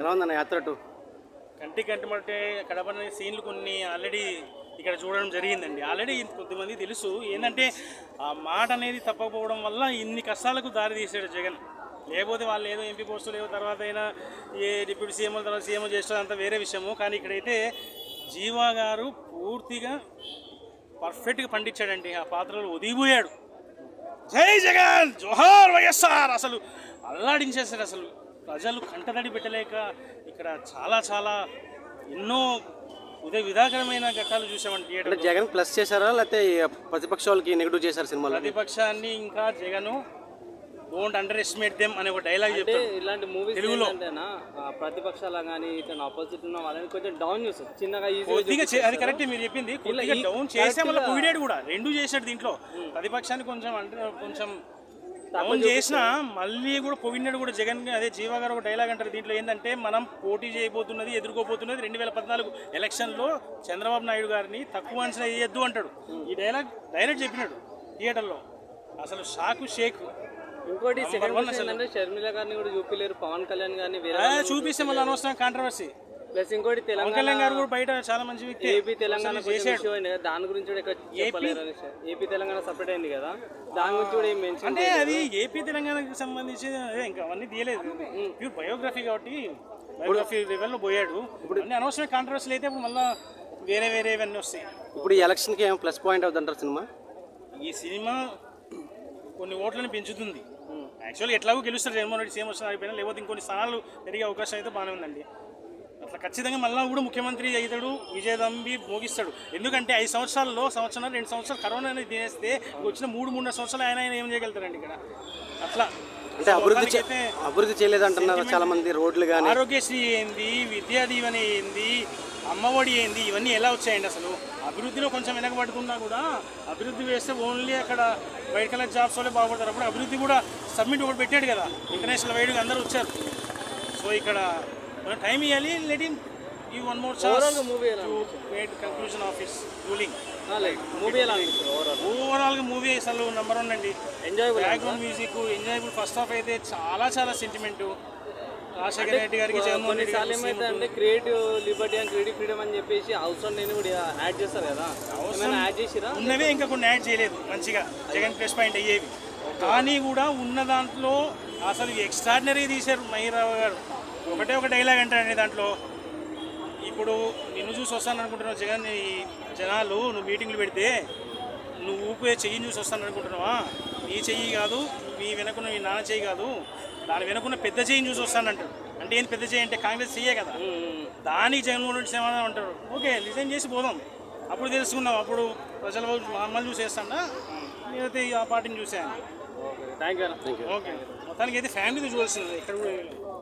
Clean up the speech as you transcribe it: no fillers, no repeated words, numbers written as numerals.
ఎలా ఉందన్న యాత్ర టూ? కంటే కడప సీన్లు కొన్ని ఆల్రెడీ ఇక్కడ చూడడం జరిగిందండి. ఆల్రెడీ కొద్దిమంది తెలుసు ఏంటంటే ఆ మాట అనేది తప్పకపోవడం వల్ల ఇన్ని కష్టాలకు దారి తీసాడు జగన్. లేకపోతే వాళ్ళు ఏదో ఎంపీ పోస్టులు ఏదో తర్వాత అయినా ఏ డిప్యూటీ సీఎం తర్వాత సీఎం చేస్తారు అంత వేరే విషయము. కానీ ఇక్కడైతే జీవా గారు పూర్తిగా పర్ఫెక్ట్గా పండించాడండి. ఆ పాత్రలో ఒదిగిపోయాడు. జై జగన్, జోహార్ వైఎస్ఆర్ అసలు అల్లాడించేశారు. అసలు ప్రజలు కంటతడి పెట్టలేక ఇక్కడ చాలా చాలా ఎన్నో విధాకరమైన ఘట్టాలు చూసామండి థియేటర్. జగన్ ప్లస్ చేశారా లేకపోతే ప్రతిపక్ష వాళ్ళకి నెగిటివ్ చేశారు సినిమాలో? ప్రతిపక్షాన్ని ఇంకా Jagan don't under estimate them అనే ఒక డైలాగ్ చెప్తారు. ఇలాంటి మూవీస్ తెలుగులో ప్రతిపక్షాల కానీ ఇతను ఆపోజిట్ ఉన్న వాళ్ళని కొంచెం డౌన్ చేస్తారు చిన్నగా కొద్దిగా. అది కరెక్ట్ మీరు చెప్పింది. కొద్దిగా డౌన్ చేసే మళ్ళీ పొగిడాడు కూడా, రెండు చేశాడు దీంట్లో. ప్రతిపక్షాన్ని కొంచెం డౌన్ చేసినా మళ్ళీ కూడా పొగిడినాడు కూడా జగన్. అదే జీవా గారు ఒక డైలాగ్ అంటారు దీంట్లో ఏంటంటే, మనం పోటీ చేయబోతున్నది ఎదుర్కోబోతున్నది 2014 ఎలక్షన్లో చంద్రబాబు నాయుడు గారిని తక్కువ అంచనా వేయద్దు అంటాడు. ఈ డైలాగ్ డైరెక్ట్ చెప్పినాడు థియేటర్లో. అసలు షాకు షేక్. ఇంకోటి షర్మిల గారిని కూడా చూపిలేరు, పవన్ కళ్యాణ్ గారిని చూపిస్తే మళ్ళీ అనవసరం కాంట్రవర్సీ. ప్లస్ ఇంకోటి తెలంగాణ గారు కూడా బయట చాలా మంచి వ్యక్తి. ఏపీ తెలంగాణ దాని గురించి కూడా ఏపీ తెలంగాణ సపరేట్ అయింది కదా, దాని గురించి కూడా ఏం మెన్షన్ అంటే అది ఏపీ తెలంగాణకి సంబంధించి ఇంకా అవన్నీ తీయలేదు. ప్యూర్ బయోగ్రఫీ కాబట్టి బయోగ్రఫీ లెవెల్లో పోయాడు. ఇప్పుడు అన్ని అనవసరమైన కాంట్రవర్సీలు అయితే ఇప్పుడు మళ్ళీ వేరే ఇవన్నీ వస్తాయి. ఇప్పుడు ఈ ఎలక్షన్కి ఏం ప్లస్ పాయింట్ అవుతుంటారు సినిమా? ఈ సినిమా కొన్ని ఓట్లను పెంచుతుంది. యాక్చువల్గా ఎట్లాగో గెలుస్తారు జగన్మోహన్ రెడ్డి, సీఎం వస్తున్నారు అయిపోయినా, లేకపోతే ఇంకొన్ని స్థానాలు పెరిగే అవకాశం అయితే బాగానే ఉందండి. అట్లా ఖచ్చితంగా మళ్ళీ కూడా ముఖ్యమంత్రి అవుతాడు, విజయదంబి మోగిస్తాడు. ఎందుకంటే 5 సంవత్సరాల్లో 2 సంవత్సరాలు కరోనా అనేది తినేస్తే వచ్చిన 3 సంవత్సరాలు ఆయన ఏం చేయగలుగుతారండి ఇక్కడ. అట్లా అంటే అభివృద్ధి చేయలేదంటున్నారు చాలా మంది. రోడ్లు కానీ, ఆరోగ్యశ్రీ ఏంది, విద్యా దీవెన ఏంది, అమ్మఒడి ఏంది, ఇవన్నీ ఎలా వచ్చాయండి? అసలు అభివృద్ధిలో కొంచెం వెనకబడుతున్నా కూడా అభివృద్ధి వేస్తే ఓన్లీ అక్కడ వైట్ కలర్ జాబ్స్ వాళ్ళే బాగుపడతారు. అప్పుడు అభివృద్ధి కూడా సబ్మిట్ ఒకటి పెట్టాడు కదా, ఇంటర్నేషనల్ వైడ్గా అందరూ వచ్చారు. సో ఇక్కడ మనం టైం ఇవ్వాలి. Let him give one more chance to make conclusion of his ruling. ఓవరాల్గా మూవీ అసలు నెంబర్ 1 అండి. Enjoyable background music, enjoyable. First half అయితే చాలా సెంటిమెంట్. రాజశేఖర రెడ్డి గారికి అంటే creative Liberty and creative freedom అని చెప్పేసి అవసరం నేను కూడా యాడ్ చేస్తారు కదా, యాడ్ చేసిరా? ఉన్నవే ఇంకా కొన్ని యాడ్ చేయలేదు మంచిగా, జగన్ ప్లస్ పాయింట్ అయ్యేవి. కానీ కూడా ఉన్న దాంట్లో అసలు ఎక్స్ట్రాడినరీ తీశారు మహీరావు గారు. ఒక డైలాగ్ అంటారండి దాంట్లో, ఇప్పుడు నిన్ను చూసి వస్తాను అనుకుంటున్నావు జగన్, ఈ జనాలు నువ్వు మీటింగ్లు పెడితే నువ్వు ఊపే చెయ్యిని చూసి వస్తాను అనుకుంటున్నావా? నీ చెయ్యి కాదు, నీ వెనకున్న నీ నాన్న చెయ్యి కాదు, దాని వెనకున్న పెద్ద చెయ్యిని చూసి వస్తానంటాడు. అంటే ఏంటి పెద్ద చెయ్యి అంటే? కాంగ్రెస్ చెయ్యే కదా, దానికి జగన్మోహన్ రెడ్డి సమాధానం అంటారు. ఓకే, రిజైన్ చేసి పోదాం, అప్పుడు తెలుసుకుందాం. అప్పుడు ప్రజల మమ్మల్ని చూసేస్తాడా నేనైతే ఆ పార్టీని చూసాను. Thank you. ఓకే, మొత్తానికి అయితే ఫ్యామిలీతో చూడాల్సింది ఇక్కడ కూడా.